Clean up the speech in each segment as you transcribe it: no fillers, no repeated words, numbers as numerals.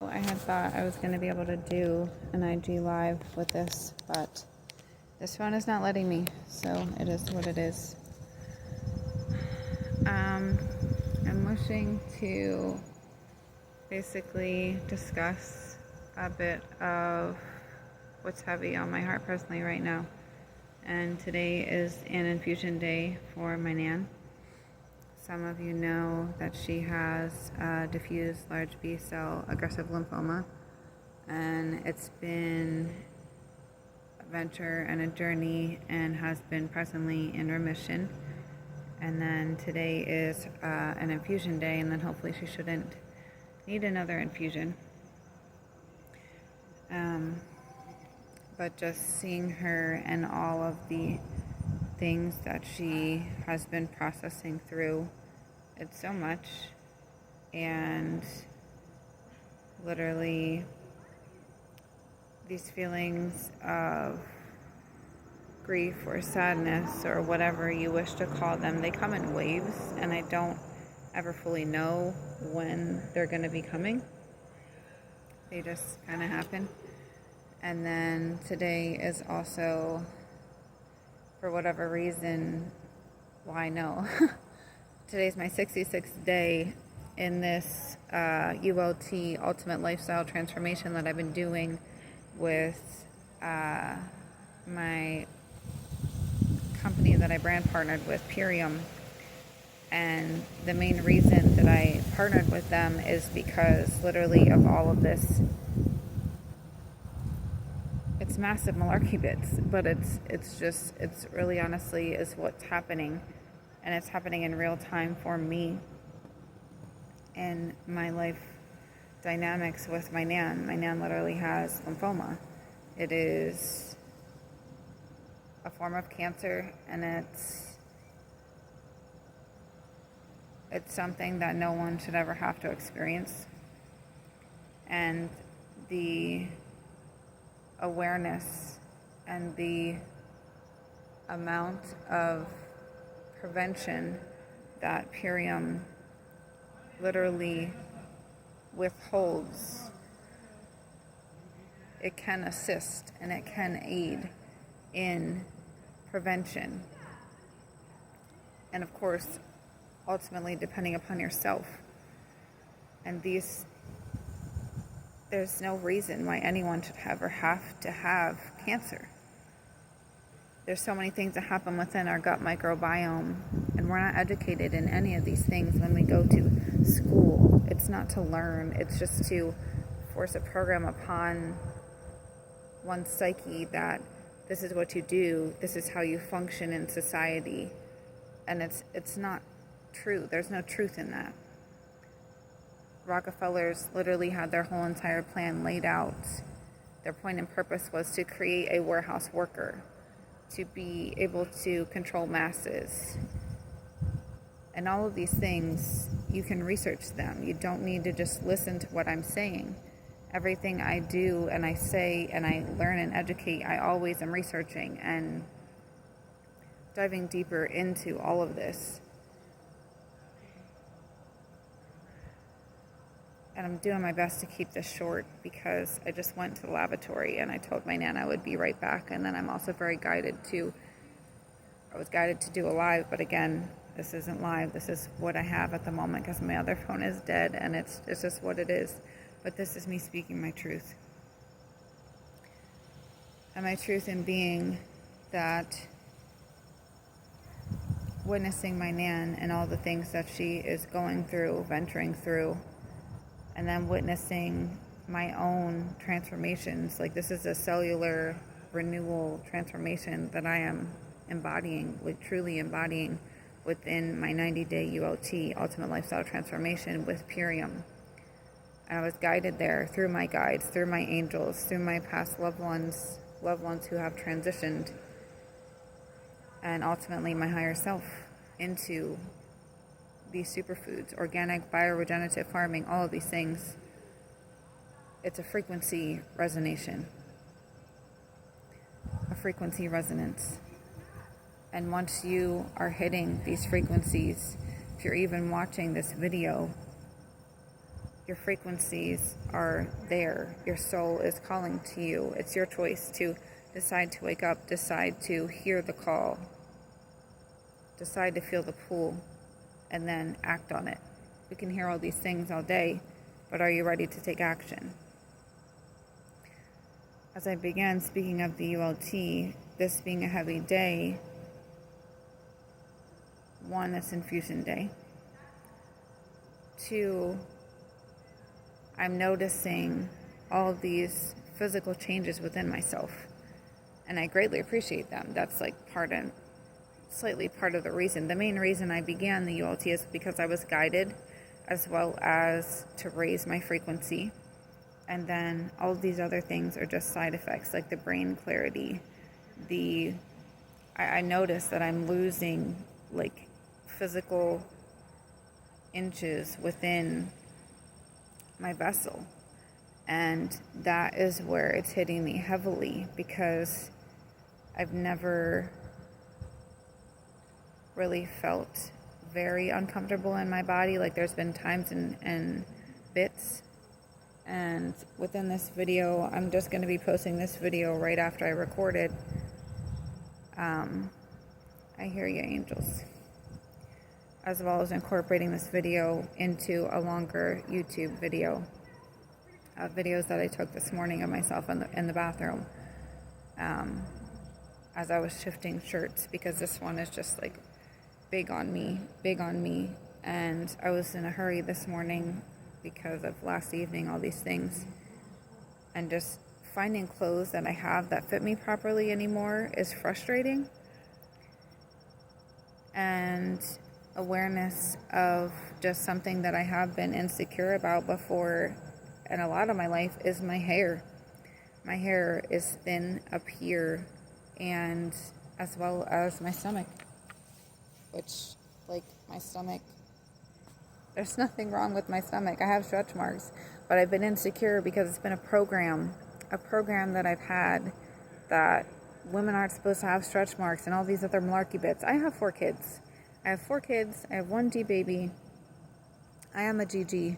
I had thought I was going to be able to do an IG live with this, but this phone is not letting me, so it is what it is. I'm wishing to basically discuss a bit of what's heavy on my heart personally right now. And today is an infusion day for my Nan. Some of you know that she has diffuse large B-cell aggressive lymphoma, and it's been a venture and a journey and has been presently in remission. And then today is an infusion day, and then hopefully she shouldn't need another infusion. But just seeing her and all of the things that she has been processing through, it's so much. And literally these feelings of grief or sadness or whatever you wish to call them, they come in waves, and I don't ever fully know when they're going to be coming. They just kind of happen. And then today is also, for whatever reason, why no. Today's my 66th day in this ULT, Ultimate Lifestyle Transformation, that I've been doing with my company that I brand partnered with, Purium. And the main reason that I partnered with them is because literally of all of this, it's massive malarkey bits, but it's really honestly is what's happening. And it's happening in real time for me and my life dynamics with my Nan. My Nan literally has lymphoma. It is a form of cancer, and it's something that no one should ever have to experience. And the awareness and the amount of prevention that Purium literally withholds, it can assist and it can aid in prevention. And of course, ultimately depending upon yourself. And there's no reason why anyone should ever have to have cancer. There's so many things that happen within our gut microbiome, and we're not educated in any of these things when we go to school. It's not to learn, it's just to force a program upon one's psyche that this is what you do, this is how you function in society. And it's not true. There's no truth in that. Rockefellers literally had their whole entire plan laid out. Their point and purpose was to create a warehouse worker, to be able to control masses. And all of these things, you can research them. You don't need to just listen to what I'm saying. Everything I do and I say and I learn and educate, I always am researching and diving deeper into all of this. And I'm doing my best to keep this short because I just went to the lavatory and I told my Nan I would be right back. And then I'm also I was guided to do a live, but again, this isn't live. This is what I have at the moment because my other phone is dead, and it's just what it is. But this is me speaking my truth. And my truth in being that witnessing my Nan and all the things that she is going through, venturing through, and then witnessing my own transformations. Like, this is a cellular renewal transformation that I am embodying, like truly embodying within my 90-day ULT, Ultimate Lifestyle Transformation with Purium. And I was guided there through my guides, through my angels, through my past loved ones who have transitioned, and ultimately my higher self into these superfoods, organic, bio-regenerative farming, all of these things. It's a frequency resonation, a frequency resonance. And once you are hitting these frequencies, if you're even watching this video, Your frequencies are there. Your soul is calling to you. It's your choice to decide to wake up, decide to hear the call, decide to feel the pull, and then act on it. We can hear all these things all day, but are you ready to take action? As I began speaking of the ULT, this being a heavy day, one, it's infusion day. Two, I'm noticing all of these physical changes within myself, and I greatly appreciate them. That's like slightly part of the reason. The main reason I began the ULT is because I was guided, as well as to raise my frequency. And then all of these other things are just side effects, like the brain clarity. I notice that I'm losing like physical inches within my vessel. And that is where it's hitting me heavily, because I've never really felt very uncomfortable in my body. Like there's been times and bits. And within this video, I'm just going to be posting this video right after I recorded. I hear you, angels. As well as incorporating this video into a longer YouTube video. Videos that I took this morning of myself in the bathroom. As I was shifting shirts, because this one is just like big on me. And I was in a hurry this morning because of last evening, all these things. And just finding clothes that I have that fit me properly anymore is frustrating. And awareness of just something that I have been insecure about before, and a lot of my life, is my hair. My hair is thin up here, and as well as my stomach. Which, like, my stomach, there's nothing wrong with my stomach. I have stretch marks, but I've been insecure because it's been a program that I've had that women aren't supposed to have stretch marks and all these other malarkey bits. I have 4 kids. I have 1 G baby. I am a GG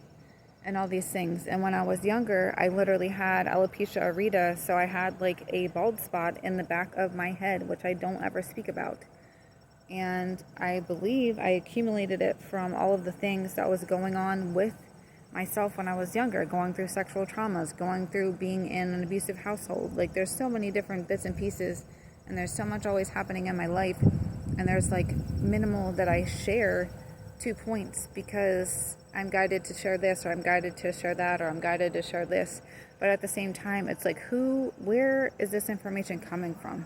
and all these things. And when I was younger, I literally had alopecia areata, so I had like a bald spot in the back of my head, which I don't ever speak about. And I believe I accumulated it from all of the things that was going on with myself when I was younger, going through sexual traumas, going through being in an abusive household. Like, there's so many different bits and pieces, and there's so much always happening in my life. And there's like minimal that I share 2 points because I'm guided to share this, or I'm guided to share that, or I'm guided to share this. But at the same time, it's like, where is this information coming from?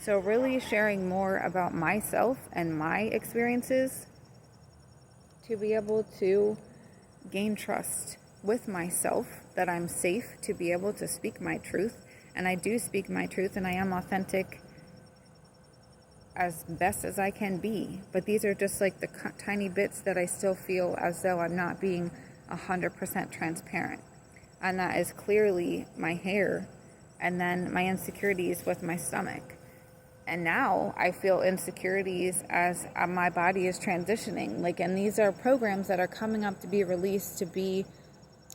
So really sharing more about myself and my experiences to be able to gain trust with myself, that I'm safe to be able to speak my truth. And I do speak my truth, and I am authentic as best as I can be. But these are just like the tiny bits that I still feel as though I'm not being 100% transparent. And that is clearly my hair, and then my insecurities with my stomach. And now I feel insecurities as my body is transitioning. Like, and these are programs that are coming up to be released, to be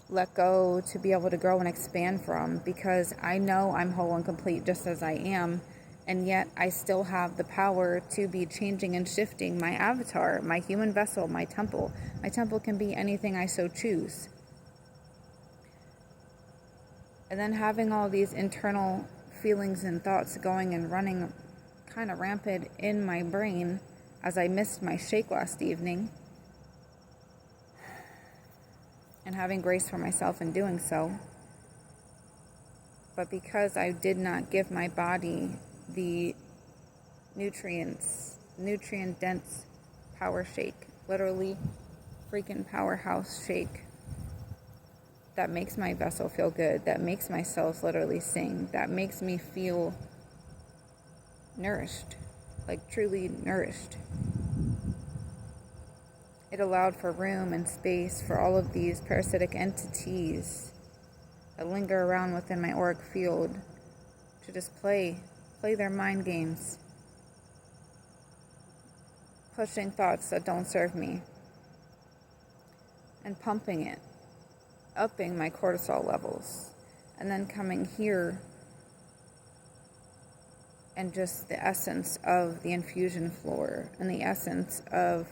let go, to be able to grow and expand from, because I know I'm whole and complete just as I am. And yet I still have the power to be changing and shifting my avatar, my human vessel, my temple. My temple can be anything I so choose. And then having all these internal feelings and thoughts going and running kind of rampant in my brain as I missed my shake last evening, and having grace for myself in doing so. But because I did not give my body the nutrient-dense power shake, literally freaking powerhouse shake, that makes my vessel feel good, that makes my cells literally sing, that makes me feel nourished, like truly nourished. It allowed for room and space for all of these parasitic entities that linger around within my auric field to just play their mind games, pushing thoughts that don't serve me, and pumping it upping my cortisol levels. And then coming here, and just the essence of the infusion floor and the essence of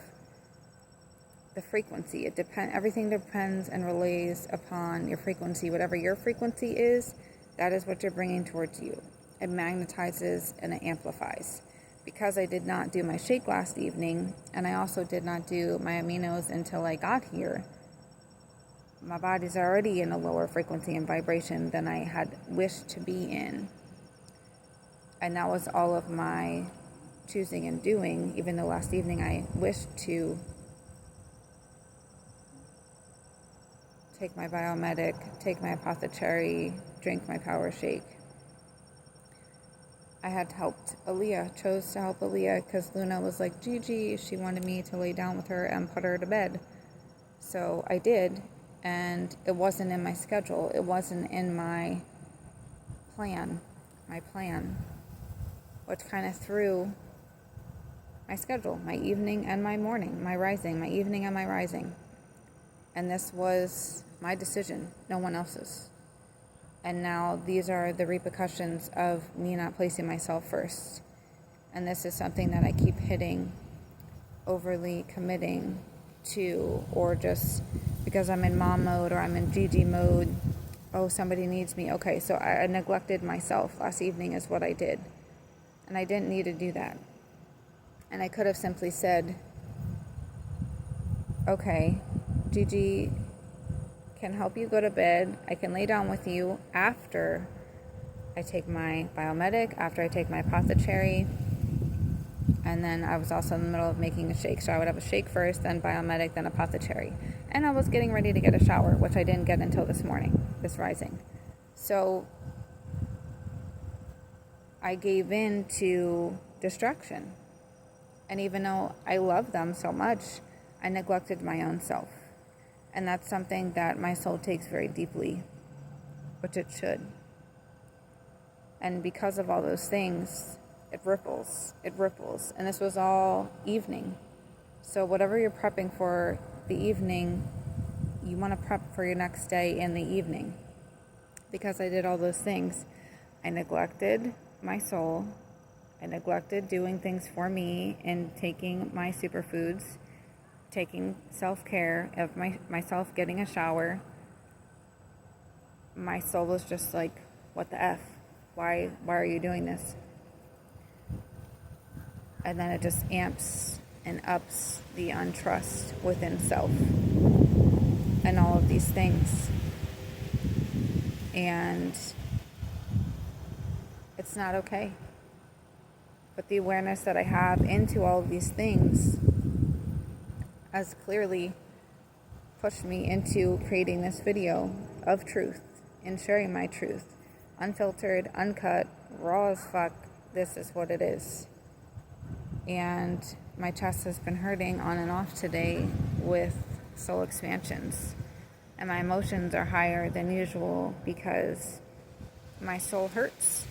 the frequency. Everything depends and relays upon your frequency. Whatever your frequency is, that is what you're bringing towards you. It magnetizes and it amplifies. Because I did not do my shake last evening, and I also did not do my aminos until I got here, my body's already in a lower frequency and vibration than I had wished to be in. And that was all of my choosing and doing, even though last evening I wished to take my biomedic, take my apothecary, drink my power shake. I had helped Aaliyah, chose to help Aaliyah because Luna was like, Gigi, she wanted me to lay down with her and put her to bed. So I did, and it wasn't in my schedule. It wasn't in my plan, which kind of threw my schedule, my evening and my morning, my rising, my evening and my rising. And this was my decision, no one else's. And now these are the repercussions of me not placing myself first. And this is something that I keep hitting, overly committing to, or just because I'm in mom mode or I'm in Gigi mode, oh, somebody needs me. Okay, so I neglected myself last evening is what I did. And I didn't need to do that. And I could have simply said, okay, Gigi can help you go to bed. I can lay down with you after I take my biomedic, after I take my apothecary. And then I was also in the middle of making a shake. So I would have a shake first, then biomedic, then apothecary. And I was getting ready to get a shower, which I didn't get until this morning, this rising. So I gave in to distraction. And even though I love them so much, I neglected my own self. And that's something that my soul takes very deeply, which it should. And because of all those things, it ripples. And this was all evening. So whatever you're prepping for the evening, you want to prep for your next day in the evening. Because I did all those things, I neglected my soul. I neglected doing things for me and taking my superfoods, taking self-care of myself, getting a shower. My soul was just like, what the F? Why are you doing this? And then it just amps and ups the untrust within self and all of these things. And it's not okay. But the awareness that I have into all of these things has clearly pushed me into creating this video of truth and sharing my truth. Unfiltered, uncut, raw as fuck. This is what it is. And my chest has been hurting on and off today with soul expansions. And my emotions are higher than usual because my soul hurts.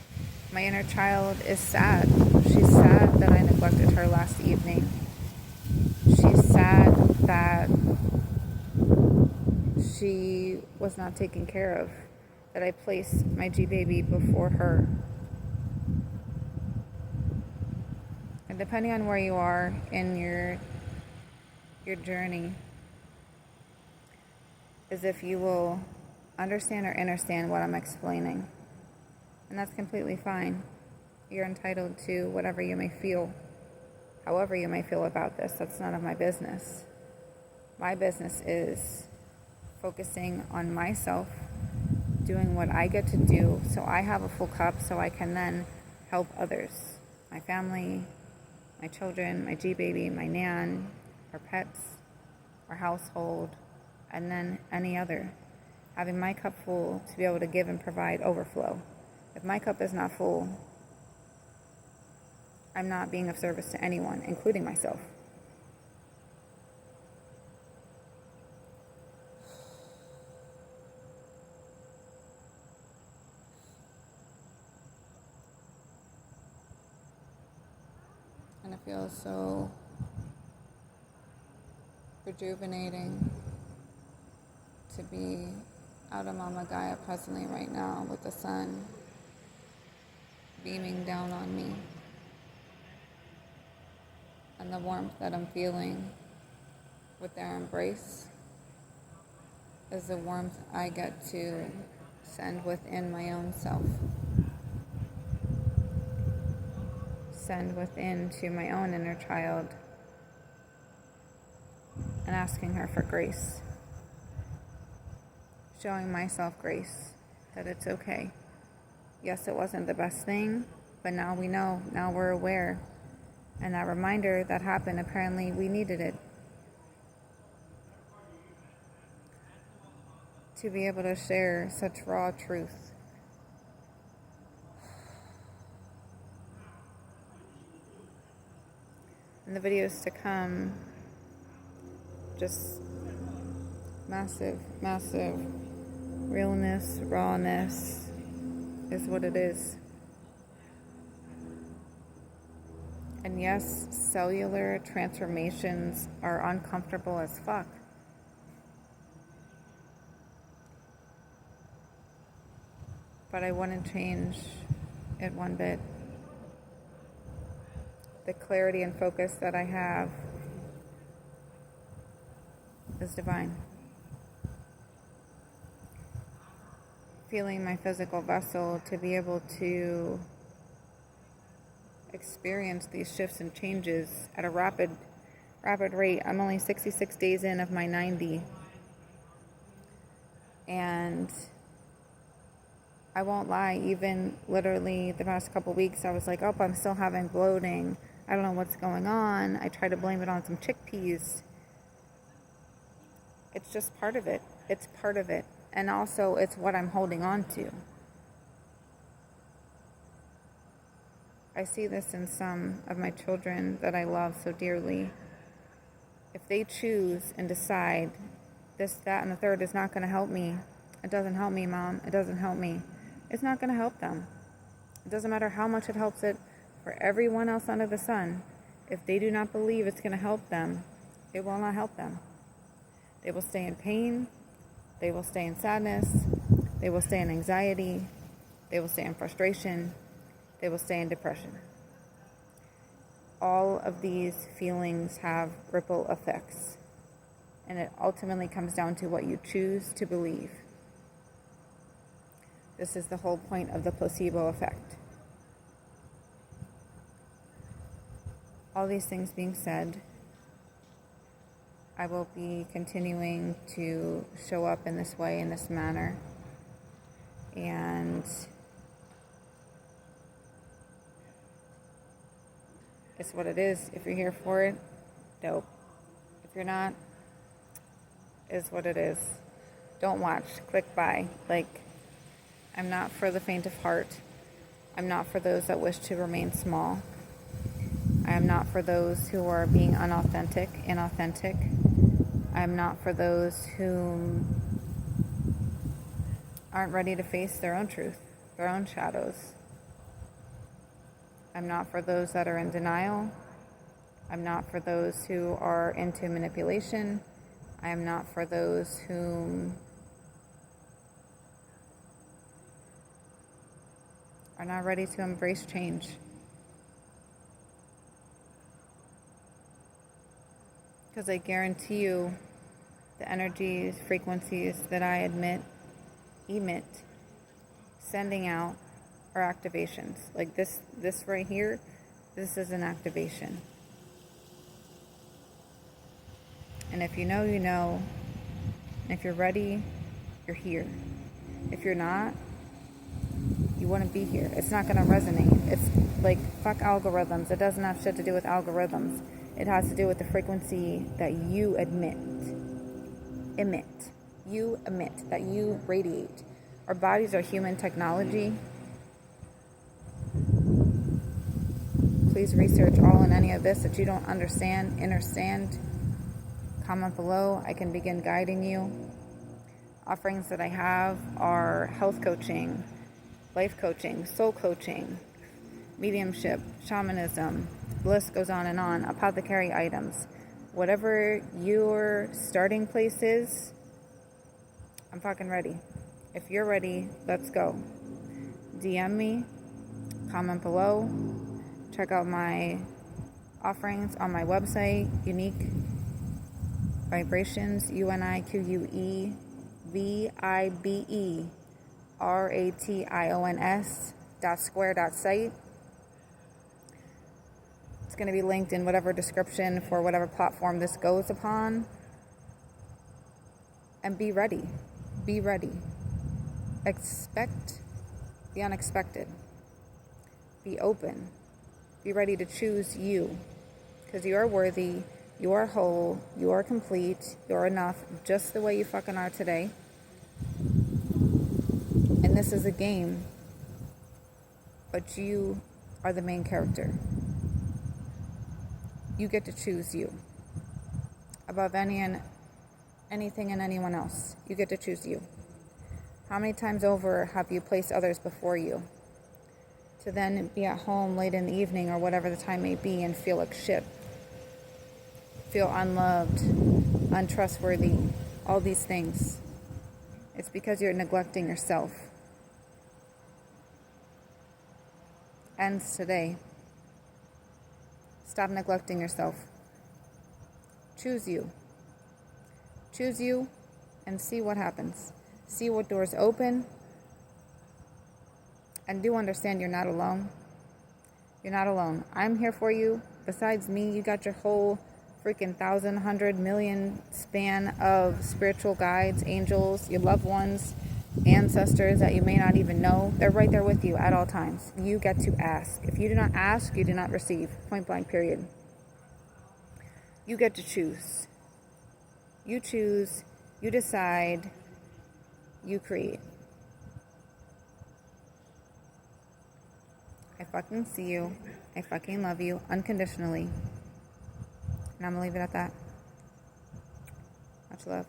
My inner child is sad. She's sad that I neglected her last evening. She's sad that she was not taken care of, that I placed my G-baby before her. And depending on where you are in your journey, is if you will understand or understand what I'm explaining. And that's completely fine. You're entitled to whatever you may feel, however you may feel about this. That's none of my business. My business is focusing on myself, doing what I get to do so I have a full cup so I can then help others. My family, my children, my G-baby, my nan, our pets, our household, and then any other. Having my cup full to be able to give and provide overflow. If my cup is not full, I'm not being of service to anyone, including myself. And it feels so rejuvenating to be out of Mama Gaia presently right now with the sun beaming down on me. And the warmth that I'm feeling with their embrace is the warmth I get to send within my own self. Send within to my own inner child and asking her for grace. Showing myself grace, that it's okay. Yes, it wasn't the best thing, but now we know, now we're aware. And that reminder that happened, apparently we needed it. To be able to share such raw truth. In the videos to come, just massive, massive realness, rawness is what it is. And yes, cellular transformations are uncomfortable as fuck. But I wouldn't change it one bit. The clarity and focus that I have is divine. Feeling my physical vessel to be able to experience these shifts and changes at a rapid rate. I'm only 66 days in of my 90. And I won't lie, even literally the past couple weeks, I was like, oh, I'm still having bloating. I don't know what's going on. I try to blame it on some chickpeas. It's just part of it. It's part of it. And also, it's what I'm holding on to. I see this in some of my children that I love so dearly. If they choose and decide this, that, and the third is not going to help me, it doesn't help me, Mom, it doesn't help me, it's not going to help them. It doesn't matter how much it helps it for everyone else under the sun. If they do not believe it's going to help them, it will not help them. They will stay in pain. They will stay in sadness. They will stay in anxiety. They will stay in frustration. They will stay in depression. All of these feelings have ripple effects. And it ultimately comes down to what you choose to believe. This is the whole point of the placebo effect. All these things being said, I will be continuing to show up in this way, in this manner. And it's what it is. If you're here for it, dope. If you're not, is what it is. Don't watch. Click by. I'm not for the faint of heart. I'm not for those that wish to remain small. I am not for those who are being inauthentic. I am not for those who aren't ready to face their own truth, their own shadows. I'm not for those that are in denial. I'm not for those who are into manipulation. I am not for those who are not ready to embrace change. Because I guarantee you, the energies, frequencies that I emit, sending out, are activations. Like this right here, this is an activation. And if you know, you know. And if you're ready, you're here. If you're not, you wouldn't be here. It's not going to resonate. It's like, fuck algorithms. It doesn't have shit to do with algorithms. It has to do with the frequency that you emit, that you radiate. Our bodies are human technology. Please research all and any of this that you don't understand. Comment below. I can begin guiding you. Offerings that I have are health coaching, life coaching, soul coaching, mediumship, shamanism. The list goes on and on. Apothecary items. Whatever your starting place is, I'm fucking ready. If you're ready, let's go. DM me, comment below, check out my offerings on my website, Unique Vibrations, UNIQUEVIBERATIONS.square.site. It's going to be linked in whatever description for whatever platform this goes upon. And be ready. Be ready. Expect the unexpected. Be open. Be ready to choose you. Because you are worthy. You are whole. You are complete. You're enough just the way you fucking are today. And this is a game. But you are the main character. You get to choose you. Above anything and anyone else. You get to choose you. How many times over have you placed others before you? To then be at home late in the evening or whatever the time may be and feel like shit. Feel unloved, untrustworthy, all these things. It's because you're neglecting yourself. Ends today. Stop neglecting yourself. Choose you. Choose you and see what happens. See what doors open. And do understand you're not alone. You're not alone. I'm here for you. Besides me, you got your whole freaking 1,000, 100 million span of spiritual guides, angels, your loved ones, ancestors that you may not even know. They're right there with you at all times. You get to ask. If you do not ask, you do not receive. Point blank, period. You get to choose. You choose. You decide. You create. I fucking see you. I fucking love you unconditionally. And I'm gonna leave it at that. Much love.